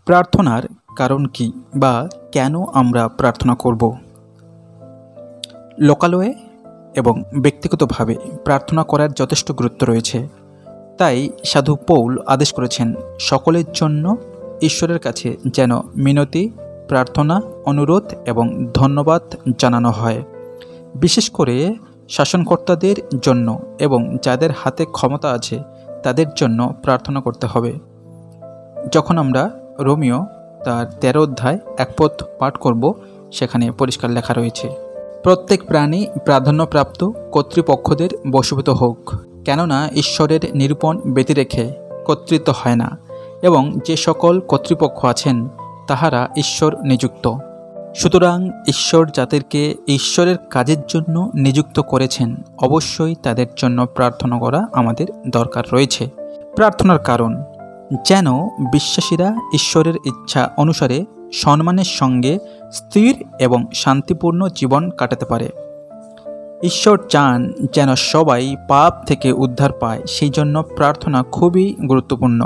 প্রার্থনার কারণ কি বা কেন আমরা প্রার্থনা করব? লোকালয়ে এবং ব্যক্তিগতভাবে প্রার্থনা করার যথেষ্ট গুরুত্ব রয়েছে। তাই সাধু পৌল আদেশ করেছেন সকলের জন্য ঈশ্বরের কাছে যেন মিনতি, প্রার্থনা, অনুরোধ এবং ধন্যবাদ জানানো হয়। বিশেষ করে শাসনকর্তাদের জন্য এবং যাদের হাতে ক্ষমতা আছে তাদের জন্য প্রার্থনা করতে হবে। যখন আমরা রোমিও তার 13 অধ্যায় 1 পদ পাঠ করব, সেখানে পরিষ্কার লেখা রয়েছে, প্রত্যেক প্রাণী প্রাধান্যপ্রাপ্ত কর্তৃপক্ষদের বশীভূত হোক, কেননা ঈশ্বরের নিরূপণ ব্যতি রেখে কর্তৃত্ব হয় না, এবং যে সকল কর্তৃপক্ষ আছেন তাহারা ঈশ্বর নিযুক্ত। সুতরাং ঈশ্বর যাদেরকে ঈশ্বরের কাজের জন্য নিযুক্ত করেছেন অবশ্যই তাদের জন্য প্রার্থনা করা আমাদের দরকার রয়েছে। প্রার্থনার কারণ, যেন বিশ্বাসীরা ঈশ্বরের ইচ্ছা অনুসারে সম্মানের সঙ্গে স্থির এবং শান্তিপূর্ণ জীবন কাটাতে পারে। ঈশ্বর চান যেন সবাই পাপ থেকে উদ্ধার পায়, সেই জন্য প্রার্থনা খুবই গুরুত্বপূর্ণ।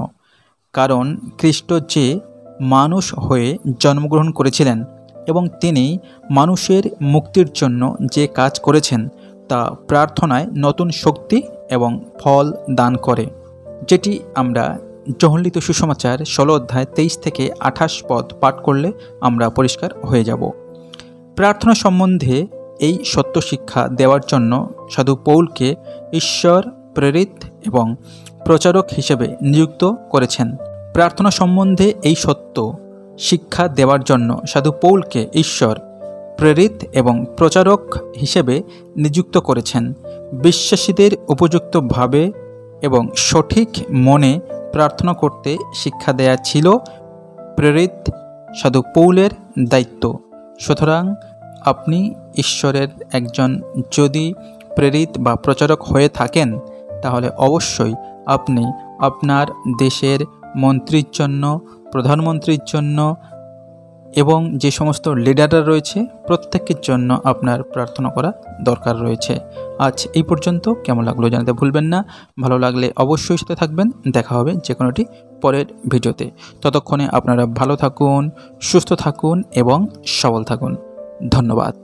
কারণ খ্রিস্ট যে মানুষ হয়ে জন্মগ্রহণ করেছিলেন এবং তিনি মানুষের মুক্তির জন্য যে কাজ করেছেন তা প্রার্থনায় নতুন শক্তি এবং ফল দান করে, যেটি আমরা জহলিত সুসমাচার 16 অধ্যায় 23 থেকে 28 পদ পাঠ করলে আমরা পরিষ্কার হয়ে যাব। প্রার্থনা সম্বন্ধে এই সত্য শিক্ষা দেওয়ার জন্য সাধু পৌলকে ঈশ্বর প্রেরিত এবং প্রচারক হিসেবে নিযুক্ত করেছেন। প্রার্থনা সম্বন্ধে এই সত্য শিক্ষা দেওয়ার জন্য সাধু পৌলকে ঈশ্বর প্রেরিত এবং প্রচারক হিসেবে নিযুক্ত করেছেন। বিশ্বাসীদের উপযুক্তভাবে এবং সঠিক মনে প্রার্থনা করতে শিক্ষা দেয়া ছিল প্রেরিত সাধু পৌলের দায়িত্ব। সুতরাং আপনি ঈশ্বরের একজন যদি প্রেরিত বা প্রচারক হয়ে থাকেন তাহলে অবশ্যই আপনি আপনার দেশের মন্ত্রীর জন্য, প্রধানমন্ত্রীর জন্য এবং যে সমস্ত লিডাররা রয়েছে প্রত্যেকের জন্য আপনার প্রার্থনা করা দরকার রয়েছে। আজ এই পর্যন্ত। কেমন লাগলো জানাতে ভুলবেন না। ভালো লাগলে অবশ্যই সাথে থাকবেন। দেখা হবে যে কোনোটি পরের ভিডিওতে। ততক্ষণে আপনারা ভালো থাকুন, সুস্থ থাকুন এবং সবল থাকুন। ধন্যবাদ।